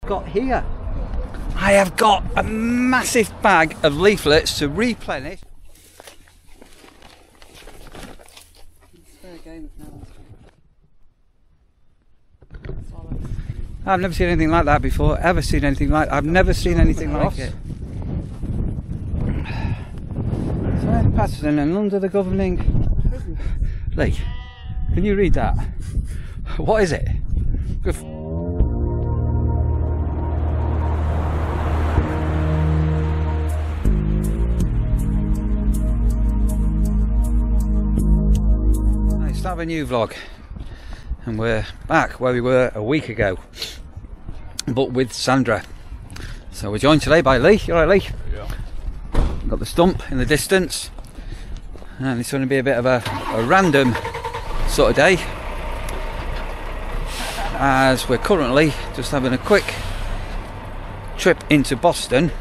Got here. I have got a massive bag of leaflets to replenish. I've never seen anything like that before. Ever seen anything like? I've never seen anything like it. So Patterson and under the governing. Lee, can you read that? What is it? Start a new vlog, and we're back where we were a week ago, but with Sandra. So we're joined today by Lee. You alright, Lee? Yeah. Got the stump in the distance, and it's going to be a bit of a random sort of day, as we're currently just having a quick trip into Boston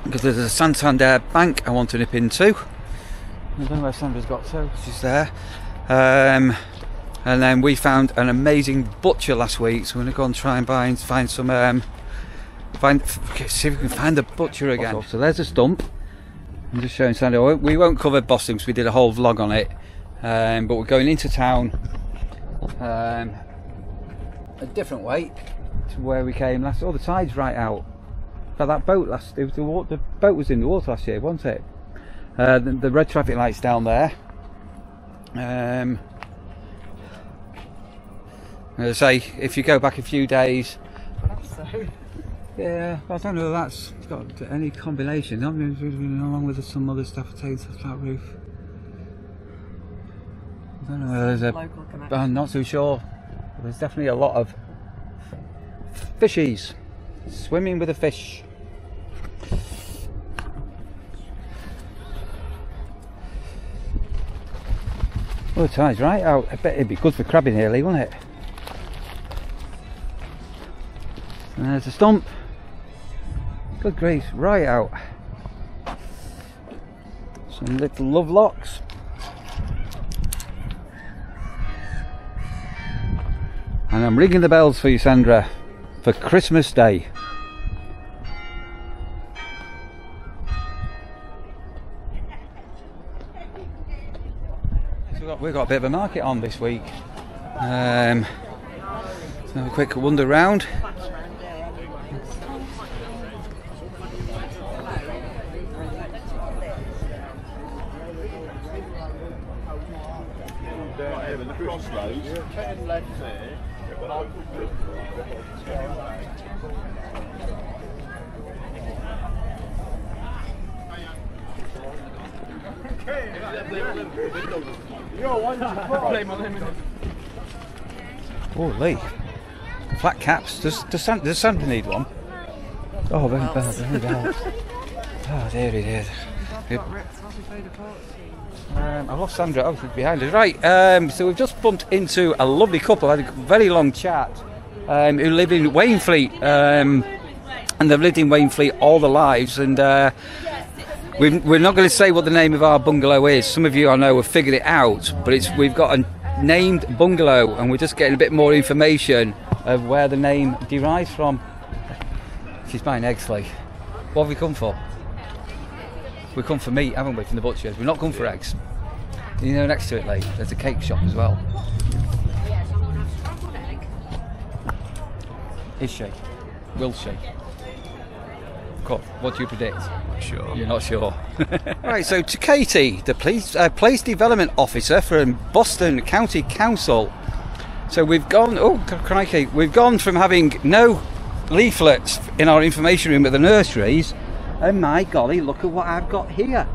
because there's a Santander bank I want to nip into. I don't know where Sandra's got to. She's there. And then we found an amazing butcher last week, so we're going to go and try and find some see if we can find the butcher again. So there's a stump. I'm just showing Sandra. We won't cover Boston because we did a whole vlog on it, but we're going into town a different way to where we came last. Oh, the tide's right out. But that boat the boat was in the water last year, wasn't it? The red traffic lights down there. As I say, if you go back a few days, yeah, I don't know if that's got any combination. Along with some other stuff, takes the flat roof. I don't know. There's I'm not too sure. There's definitely a lot of fishies swimming with a fish. Oh, the tide's right out. I bet it'd be good for crabbing here, Lee, wouldn't it? And there's a stump. Good grief, right out. Some little love locks. And I'm ringing the bells for you, Sandra, for Christmas Day. We've got a bit of a market on this week. So have a quick wander round. Oh, Lee. Flat caps. Does Sandra need one? Oh, very bad. Oh, there it is. I've lost Sandra. Oh, she's behind us. Right, so we've just bumped into a lovely couple. Had a very long chat. Who live in Wainfleet. And they've lived in Wainfleet all their lives. And we're not going to say what the name of our bungalow is. Some of you I know have figured it out, but we've got a named bungalow, and we're just getting a bit more information of where the name derives from. She's buying eggs, Lee. What have we come for? We've come for meat, haven't we, from the butchers? We've not come for eggs. You know, next to it, Lee, there's a cake shop as well. Is she? Will she? What do you predict? Not sure. You're not sure. Right, so to Katie, the Place Development Officer from Boston County Council. So we've gone, oh crikey, we've gone from having no leaflets in our information room at the nurseries, and my golly, look at what I've got here.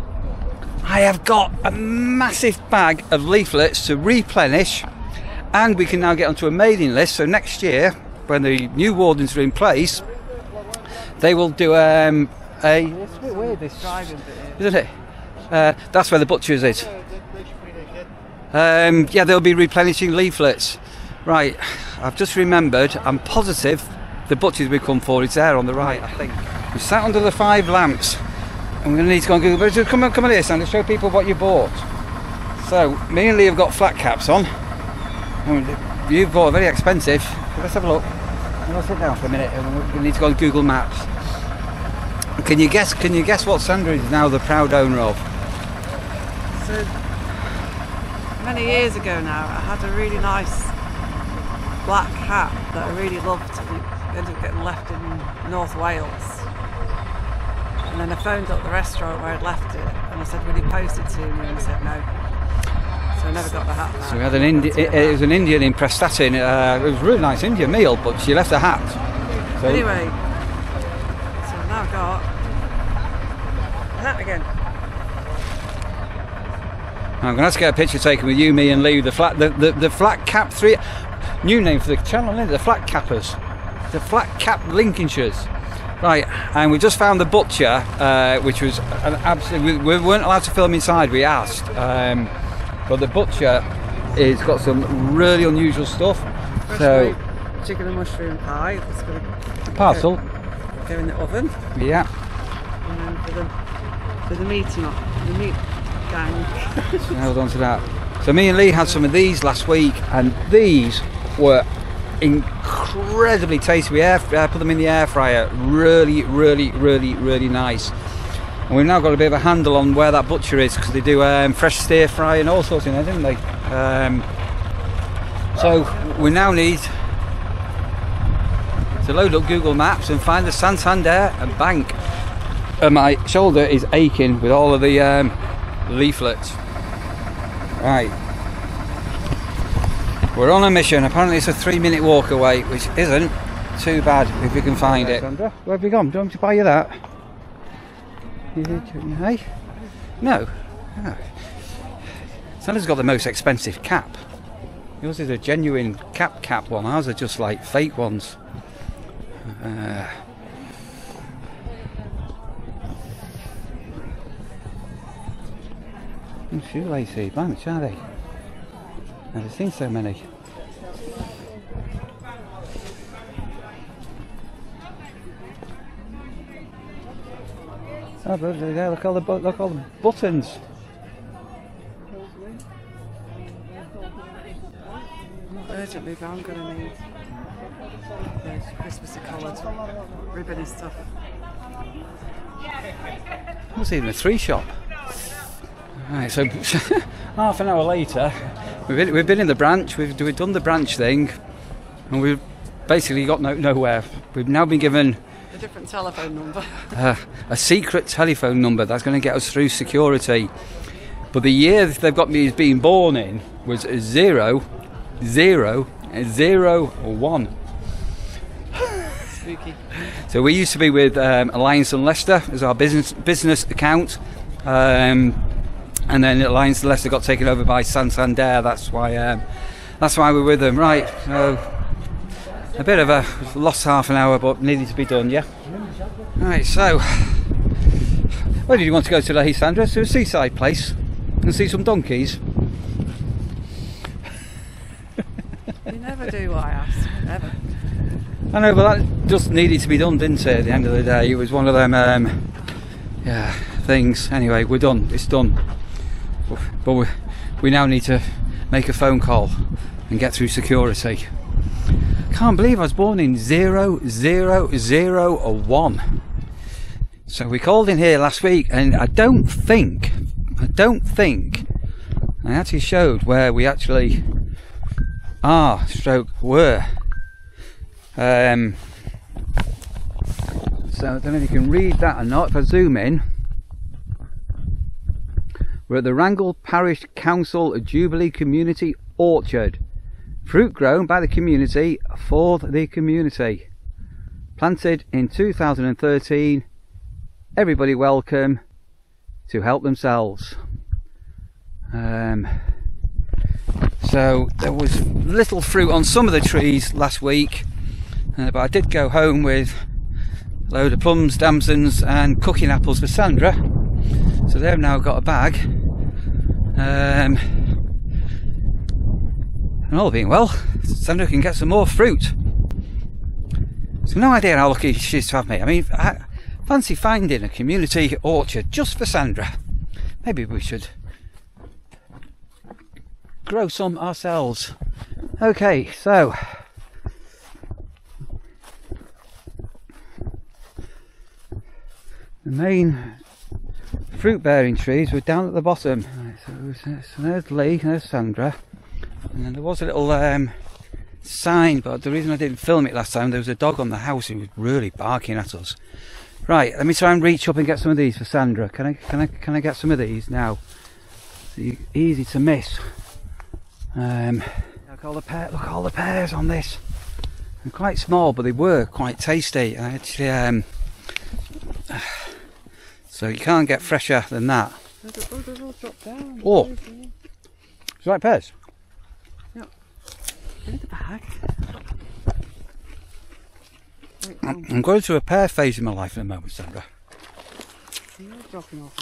I have got a massive bag of leaflets to replenish, and we can now get onto a mailing list, so next year, when the new wardens are in place, they will do it's a bit weird, this, isn't it? That's where the butcher's is. Yeah, they'll be replenishing leaflets. Right, I've just remembered, I'm positive the butcher's we come for is there on the right, I think. We sat under the 5 lamps. I'm going to need to go and Google, but come on here, Sandra, show people what you bought. So, me and Lee have got flat caps on. And you've bought a very expensive, let's have a look. I'll sit down for a minute. We need to go on Google Maps. Can you guess what Sandra is now the proud owner of? So many years ago now, I had a really nice black cat that I really loved. It ended up getting left in North Wales. And then I phoned up the restaurant where I'd left it and I said, will you post it to me? And he said no. So I never got the hat back. So we had it was an Indian in Prestatyn. It was a really nice Indian meal, but she left a hat. So anyway, so I've now got a hat again. I'm going to have to get a picture taken with you, me and Lee, the flat cap 3, new name for the channel, isn't it? The flat cappers. The flat cap Lincolnshires. Right, and we just found the butcher, which was an absolute. We weren't allowed to film inside. We asked, but the butcher has got some really unusual stuff. Fresh so, chicken and mushroom pie. It's got a parcel. Go in the oven. Yeah. And then for the meat gang. Hold on to that. So me and Lee had some of these last week, and these were incredibly tasty. We put them in the air fryer. Really nice. And we've now got a bit of a handle on where that butcher is, because they do fresh stir fry and all sorts in there, don't they? So we now need to load up Google Maps and find the Santander Bank. And my shoulder is aching with all of the leaflets. Right. We're on a mission. Apparently it's a 3-minute walk away, which isn't too bad if we can find it. Sandra, where have you gone? Do you want me to buy you that? Hey? No. Oh. Sandra's got the most expensive cap. Yours is a genuine cap one. Ours are just like fake ones. Shoelacy bunch, are they? Never seen so many. Oh, but there, look all the buttons. Not urgently, but I'm going to need those Christmassy coloured ribbony stuff. It was even a 3 shop. Right, so half an hour later, we've been in the branch. We've done the branch thing, and we've basically got nowhere. We've now been given a different telephone number, a secret telephone number that's going to get us through security. But the year they've got me as being born in was 0001. Spooky. So we used to be with Alliance and Leicester as our business account. And then Alliance and Leicester got taken over by Santander. That's why we're with them. Right, so a bit of a lost half an hour, but needed to be done, yeah? Right, so where did you want to go today, Sandra? To a seaside place and see some donkeys? You never do what I ask, never. I know, but that just needed to be done, didn't it, at the end of the day? It was one of them things. Anyway, we're done, it's done. But we now need to make a phone call and get through security. Can't believe I was born in 0001. So we called in here last week, and I don't think I actually showed where we actually are, were. So I don't know if you can read that or not. If I zoom in, we're at the Wrangle Parish Council Jubilee Community Orchard. Fruit grown by the community for the community. Planted in 2013. Everybody welcome to help themselves. So there was little fruit on some of the trees last week, but I did go home with a load of plums, damsons and cooking apples for Sandra. So they've now got a bag, and all being well, Sandra can get some more fruit. So no idea how lucky she is to have me. I mean, I fancy finding a community orchard just for Sandra. Maybe we should grow some ourselves. Okay, so The main fruit bearing trees were down at the bottom. Right, so there's Lee, there's Sandra, and then there was a little sign, but the reason I didn't film it last time, there was a dog on the house who was really barking at us. Right, let me try and reach up and get some of these for Sandra. Can I get some of these now? So easy to miss. Look all the pears on this. They're quite small, but they were quite tasty. I actually, so you can't get fresher than that. They've all dropped down. Oh, is that pears? Yeah. In the bag. I'm going through a pear phase in my life at the moment, Sandra. You're dropping off.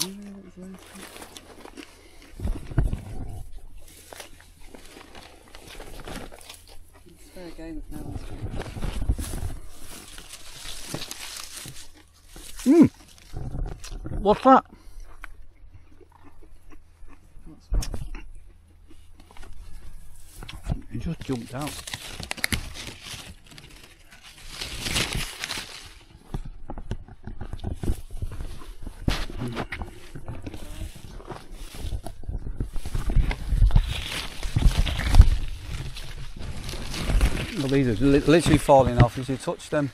It's fair game if no one's Mmm. What's that? What's that? It just jumped out. Well, these are literally falling off as you touch them.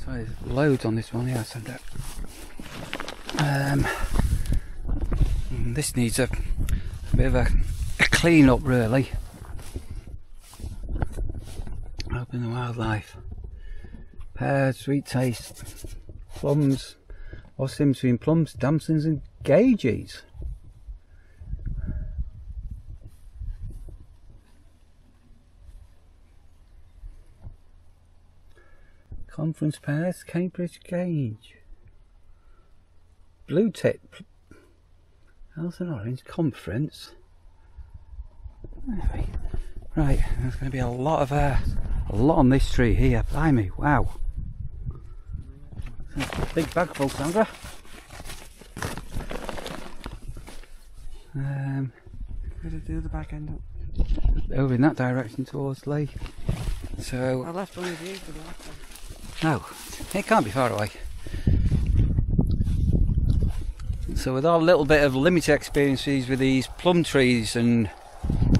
So there's loads on this one, yeah, Sandra. This needs a bit of a clean up, really. Open the wildlife. Pears, sweet taste, plums, or sims between plums, damsons and gauges. Conference pears, Cambridge gauge. Blue tip, health and orange, conference. Right, there's going to be a lot on this tree here. Blimey, wow. Big bag full, Sandra. Where did the other bag end up? Over in that direction towards Lee. So I left one of these for the last one. no, it can't be far away. So with our little bit of limited experiences with these plum trees and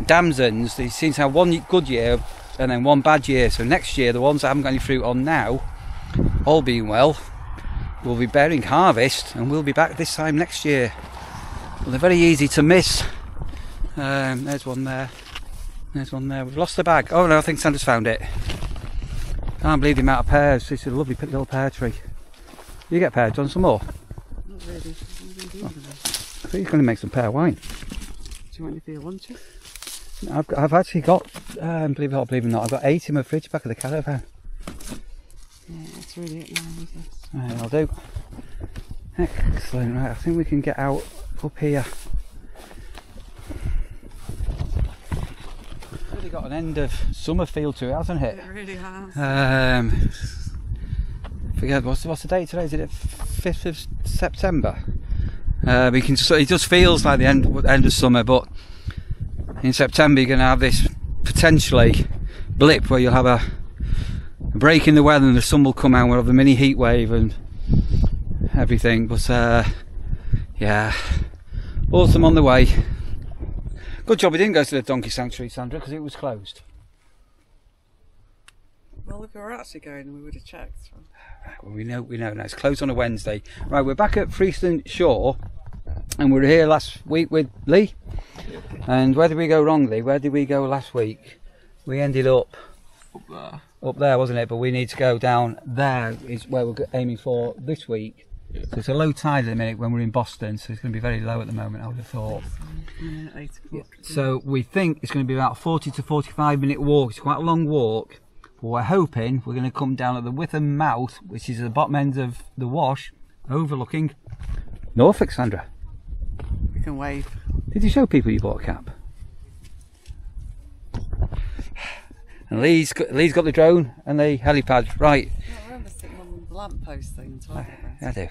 damsons, they seem to have one good year and then one bad year. So next year, the ones that haven't got any fruit on now, all being well, will be bearing harvest, and we'll be back this time next year. Well, they're very easy to miss. There's one there. There's one there. We've lost the bag. Oh no, I think Sandra's found it. Can't believe the amount of pears. It's a lovely little pear tree. You get pears, John? Some more? Not really. I think he's going to make some pear wine. Do you want any for your lunches? I've actually got, believe it or believe it not, I've got 8 in my fridge back of the caravan. Yeah, that's really it now, is this? Right, I'll do. Excellent, right, I think we can get out up here. Really got an end of summer feel to it, hasn't it? It really has. Forget what's the date today? Is it 5th of September? We can it just feels like the end of summer, but in September you're going to have this potentially blip where you'll have a break in the weather and the sun will come out. We'll have a mini heat wave and everything, but yeah, autumn on the way. Good job we didn't go to the donkey sanctuary, Sandra, because it was closed. Well, if we were actually going, we would have checked. Well, we know now. It's closed on a Wednesday. Right, we're back at Freiston Shore, and we were here last week with Lee. And where did we go wrong, Lee? Where did we go last week? We ended up up there, wasn't it? But we need to go down there. Is where we're aiming for this week. Yeah. So it's a low tide at the minute when we're in Boston, so it's going to be very low at the moment, I would have thought. 8 o'clock. So we think it's going to be about a 40 to 45 minute walk. It's quite a long walk. But we're hoping we're going to come down at the Witham mouth, which is at the bottom end of the wash, overlooking Norfolk, Sandra. We can wave. Did you show people you bought a cap? And Lee's got the drone and the helipad. Right. I remember sitting on the lamppost thing as well. I do.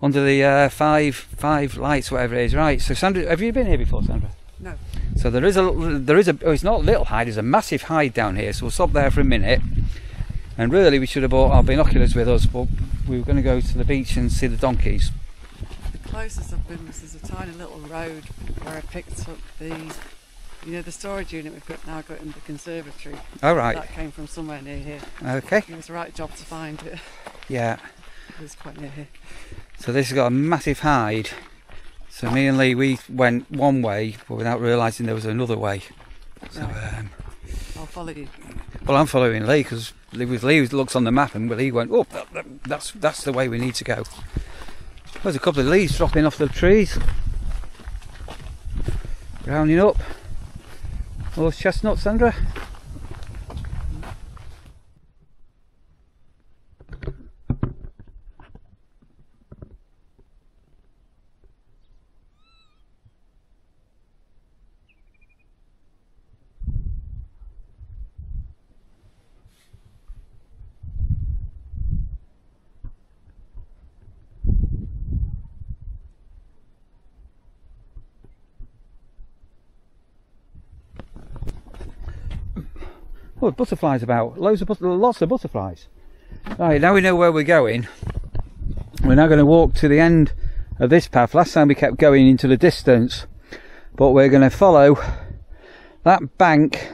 Under the five lights, whatever it is. Right. So Sandra, have you been here before, Sandra? No. So there is a. Oh, it's not a little hide. There's a massive hide down here. So we'll stop there for a minute. And really, we should have brought our binoculars with us, but we were going to go to the beach and see the donkeys. The closest I've been was there's a tiny little road where I picked up the storage unit we've now got in the conservatory. Oh, right. That came from somewhere near here. Okay. It was the right job to find it. Yeah. It was quite near here. So this has got a massive hide. So me and Lee, we went one way, but without realising there was another way. So I'll follow you. Well, I'm following Lee because Lee looks on the map, and he went, "Oh, that's the way we need to go." There's a couple of leaves dropping off the trees. Browning up. Those chestnuts, Sandra. Oh, butterflies about. Lots of butterflies. Right, now we know where we're going. We're now going to walk to the end of this path. Last time we kept going into the distance, but we're going to follow that bank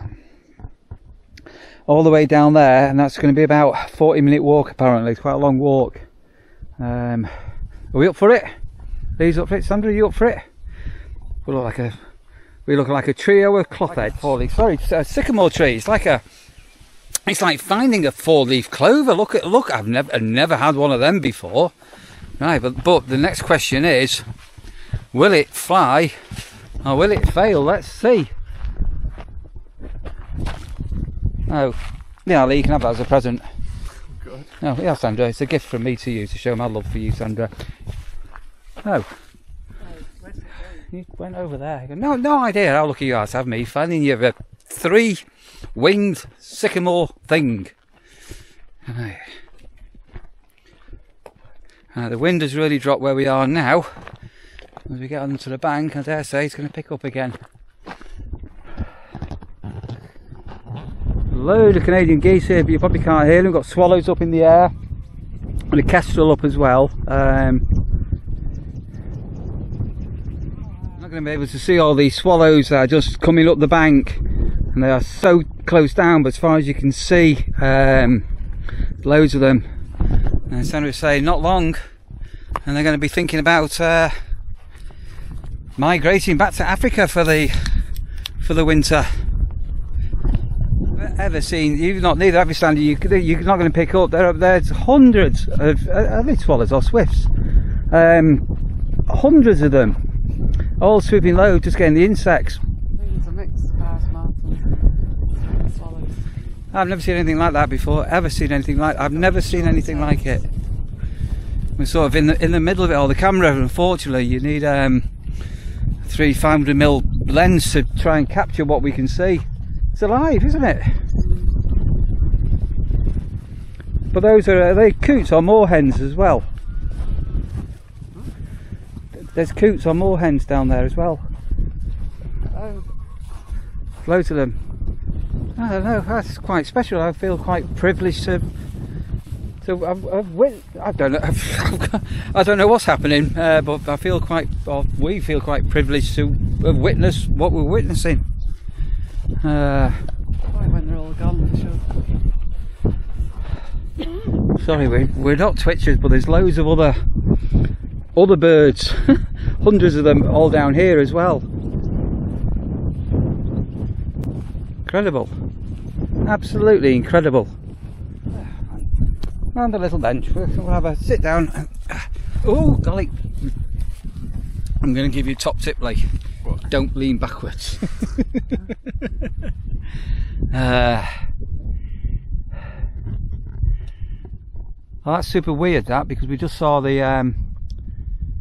all the way down there, and that's going to be about a 40-minute walk apparently. It's quite a long walk. Are we up for it? Lee's up for it. Sandra, are you up for it? We look like a trio of clothhead four-leaf. Sorry, sycamore tree. It's like finding a four-leaf clover. Look! I've never had one of them before. Right, but the next question is, will it fly or will it fail? Let's see. Oh, yeah, Lee, you can have that as a present. Good. No, yeah, Sandra, it's a gift from me to you to show my love for you, Sandra. Oh. You went over there. No idea how lucky you are to have me finding you a three-winged sycamore thing. Right. The wind has really dropped where we are now. As we get onto the bank, I dare say it's going to pick up again. Load of Canadian geese here, but you probably can't hear them. We've got swallows up in the air and a kestrel up as well. Not going to be able to see all these swallows that are just coming up the bank, and they are so close down, but as far as you can see, loads of them. And Sandra was saying not long and they're going to be thinking about migrating back to Africa for the winter. Ever seen, neither have you, Sandy, you're not going to pick up, there's hundreds of, are they swallows or swifts? Hundreds of them, all swooping low, just getting the insects. I think it's a mix of mouse, martin, and swallows. I've never seen anything like that before. I've never seen anything like it. We're sort of in the middle of it all. The camera, unfortunately, you need 500mm lens to try and capture what we can see. It's alive, isn't it? But those are they coots or moorhens as well? There's coots or moorhens down there as well. Oh. Loads of them. I don't know, that's quite special. I feel quite privileged to I don't know. I don't know what's happening, but we feel quite privileged to have witnessed what we're witnessing. When they're all gone, we should. Sorry, we're not twitchers, but there's loads of other birds, hundreds of them, all down here as well. Incredible, absolutely incredible. On the little bench, we'll have a sit down. Oh golly, I'm going to give you a top tip, Lee. What? Don't lean backwards. Well, that's super weird, that, because we just saw the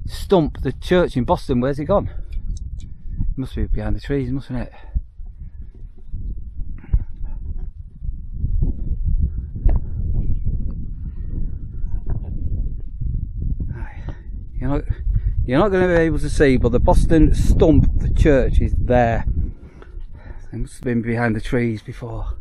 stump, the church in Boston. Where's it gone? It must be behind the trees, mustn't it? You're not going to be able to see, but the Boston Stump, the church, is there. It must have been behind the trees before.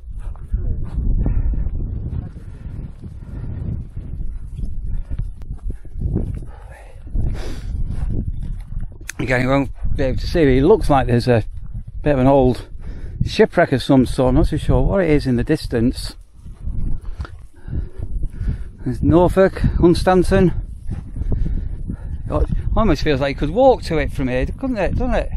Again, you won't be able to see it. It looks like there's a bit of an old shipwreck of some sort. I'm not too sure what it is in the distance. There's Norfolk, Hunstanton. Oh, it almost feels like you could walk to it from here, couldn't it? Doesn't it?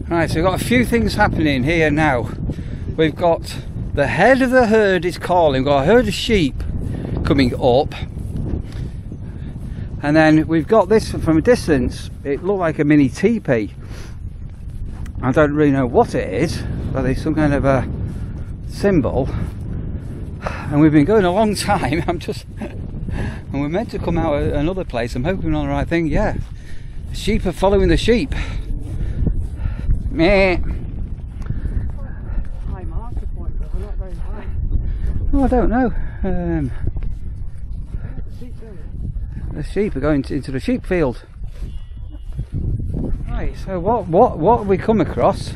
Right, so we've got a few things happening here now. We've got the head of the herd is calling. We've got a herd of sheep coming up. And then we've got this from a distance. It looked like a mini teepee. I don't really know what it is, but it's some kind of a symbol. And we've been going a long time. And we're meant to come out at another place. I'm hoping we're on the right thing. Yeah, the sheep are following the sheep. Meh. High marker point, but we're not very high. Oh, I don't know. The sheep are going into the sheep field. Right, so what have we come across?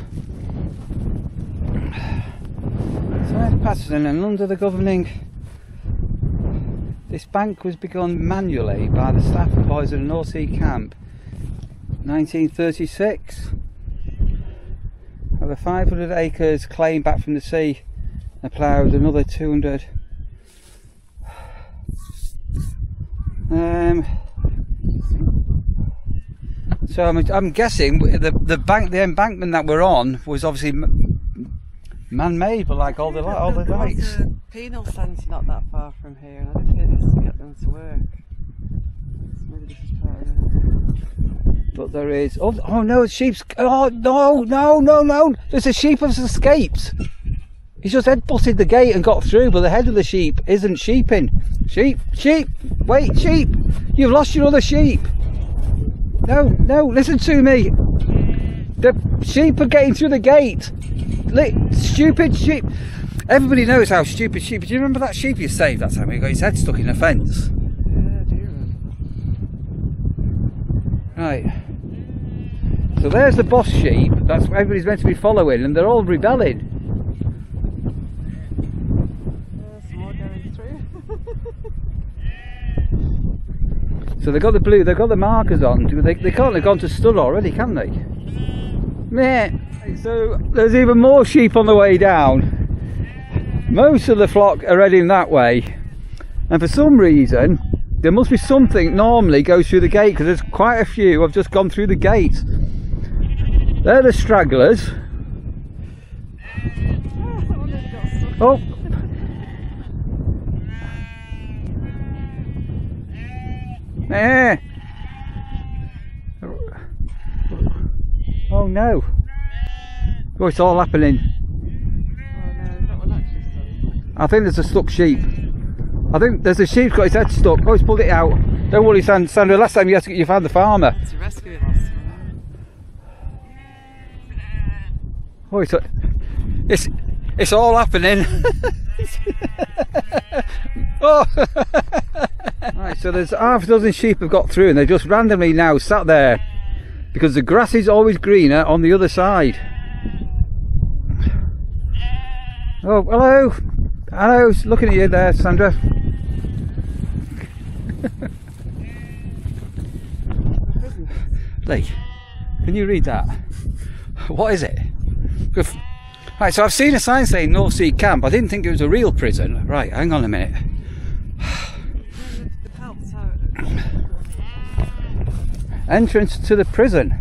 South Patterson, and under the governing, this bank was begun manually by the staff and boys of the North Sea Camp, 1936. Over 500 acres claimed back from the sea, and ploughed another 200. So I'm guessing the embankment that we're on was obviously man-made, but like all the lights. There's a penal centre not that far from here, and I just need this to get them to work. Maybe this is part of it. But there is. Oh no, sheep's. Oh no! There's a sheep has escaped. He's just head-butted the gate and got through, but the head of the sheep isn't sheeping. Sheep! Wait, sheep! You've lost your other sheep! No, listen to me! The sheep are getting through the gate! Stupid sheep! Everybody knows how stupid sheep. Do you remember that sheep you saved that time when he got his head stuck in a fence? Yeah, I do remember. Right. So there's the boss sheep. That's what everybody's meant to be following, and they're all rebelling. So they've got the blue, they've got the markers on. They can't have gone to stud already, can they? Meh. So there's even more sheep on the way down. Most of the flock are heading that way. And for some reason, there must be something normally goes through the gate, because there's quite a few have just gone through the gate. They're the stragglers. Oh. Eh. Oh no. Oh, it's all happening. Oh no, is that one actually stuck? I think there's a stuck sheep. I think there's a sheep got his head stuck. Oh, he's pulled it out. Don't worry, Sandra, last time you found the farmer. To rescue it last time. Oh, it's all happening. Oh. Right, so there's half a dozen sheep have got through, and they're just randomly now sat there because the grass is always greener on the other side. Oh, hello, looking at you there, Sandra. Lee, can you read that? What is it? Right, so I've seen a sign saying North Sea Camp. I didn't think it was a real prison. Right, hang on a minute. Entrance to the prison.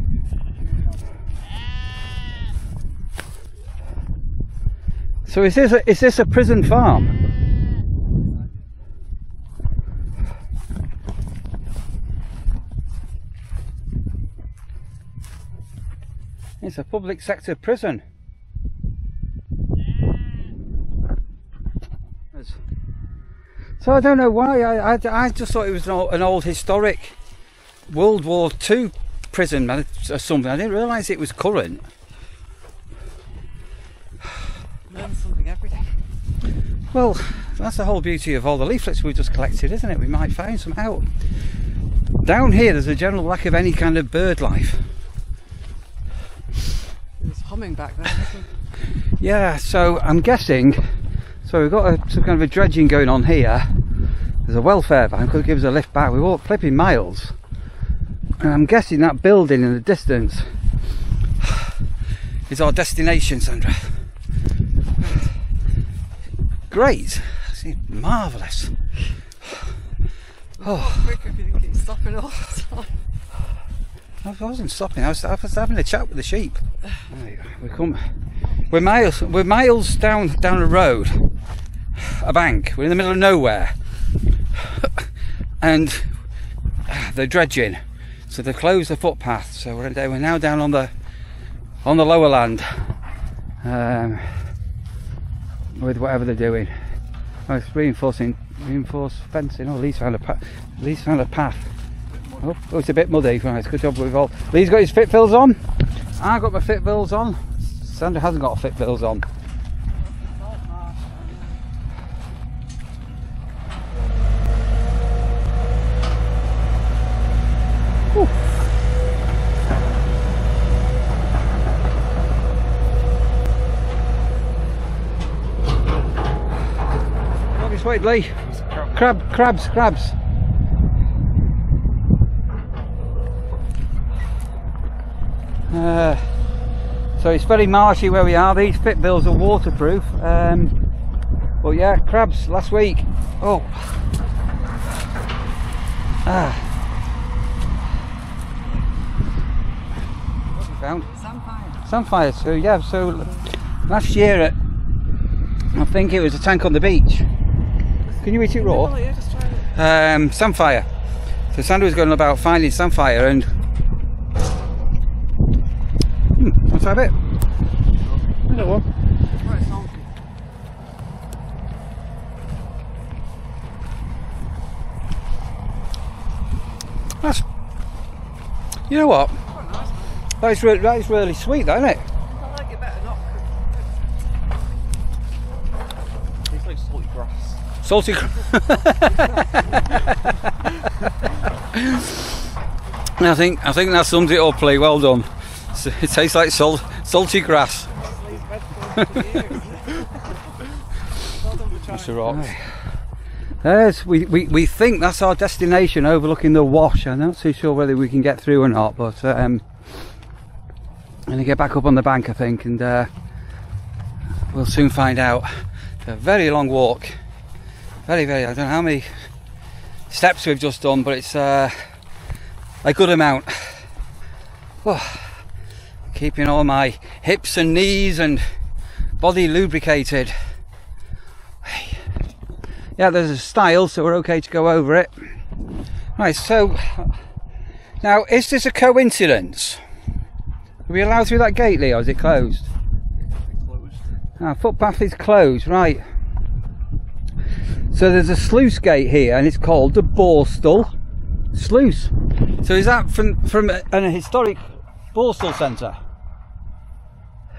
So is this a prison farm? It's a public sector prison. So I don't know why, I just thought it was an old historic World War II prison or something. I didn't realise it was current. Learn something every day. Well, that's the whole beauty of all the leaflets we've just collected, isn't it? We might find some out. Down here there's a general lack of any kind of bird life. There's humming back there, isn't there? Yeah, so I'm guessing, so we've got some kind of a dredging going on here. There's a welfare van, could give us a lift back. We walked flipping miles. And I'm guessing that building in the distance is our destination, Sandra. Great, it's marvellous. Oh, quick if you didn't keep stopping all the time. I wasn't stopping. I was having a chat with the sheep. We're miles down a road, a bank. We're in the middle of nowhere, and they're dredging, so they closed the footpath. So we're now down on the lower land, with whatever they're doing. Oh, it's reinforced fencing. Oh, Lee's found a path. Oh, it's a bit muddy. Right, good job we've all. Lee's got his fit bills on. I've got my fit bills on. Sandra hasn't got fit bills on. Wait, Lee. Crabs. So it's very marshy where we are. These fit bills are waterproof. But yeah, crabs last week. Oh. What have you found? Samphire. So yeah, so last year I think it was a tank on the beach. Can you eat it raw? Yeah, just try it. Samphire. So Sandra was going about finding samphire and what's that bit? Another one. Quite salty. That's, you know what? Quite nice, That is really sweet, though, isn't it? I like it better not. Tastes like salty grass. Salty. I think that sums it up, Lee. Well done. It tastes like salty grass. That's a rock. We think that's our destination, overlooking the wash. I'm not too sure whether we can get through or not, but I'm going to get back up on the bank, I think, and we'll soon find out. It's a very long walk. Very, I don't know how many steps we've just done, but it's a good amount. Oh, keeping all my hips and knees and body lubricated. Yeah, there's a stile, so we're okay to go over it. Right, so now, is this a coincidence? Are we allowed through that gate, Lee, or is it closed? Footpath is closed, right. So there's a sluice gate here, and it's called the Borstal Sluice. So is that from an historic Borstal centre?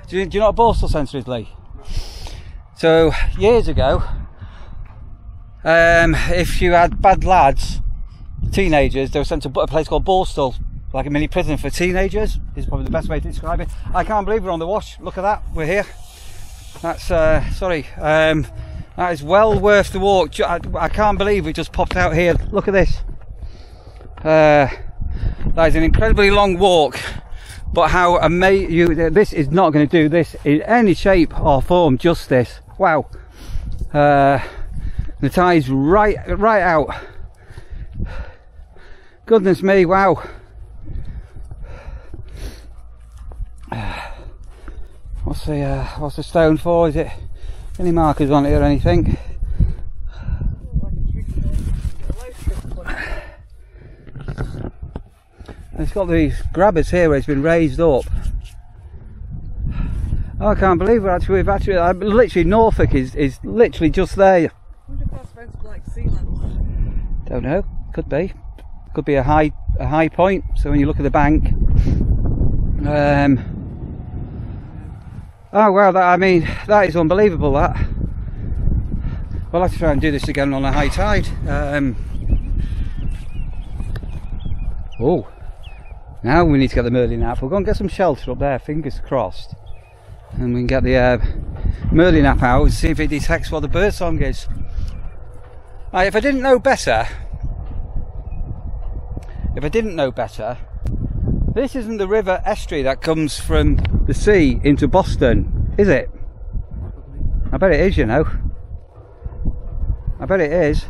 Do you know what a Borstal centre is, Lee? So years ago, if you had bad lads, teenagers, they were sent to a place called Borstal, like a mini prison for teenagers, is probably the best way to describe it. I can't believe we're on the wash. Look at that, we're here. That's that is well worth the walk. I can't believe we just popped out here. Look at this. That is an incredibly long walk, but how amazing! This is not going to do this in any shape or form justice. Wow. The tide's right out. Goodness me! Wow. What's the stone for? Is it any markers on it or anything? It's got these grabbers here where it's been raised up. Oh, I can't believe we've actually literally Norfolk is literally just there. I wonder if that's meant to be like sea level. Don't know. Could be a high point. So when you look at the bank, oh wow, that is unbelievable. We'll have to try and do this again on a high tide. Oh, now we need to get the Merlin app. We'll go and get some shelter up there, fingers crossed. And we can get the Merlin app out and see if it detects what the bird song is. Right, if I didn't know better, this isn't the river estuary that comes from the sea into Boston, is it? I bet it is, you know. I bet it is.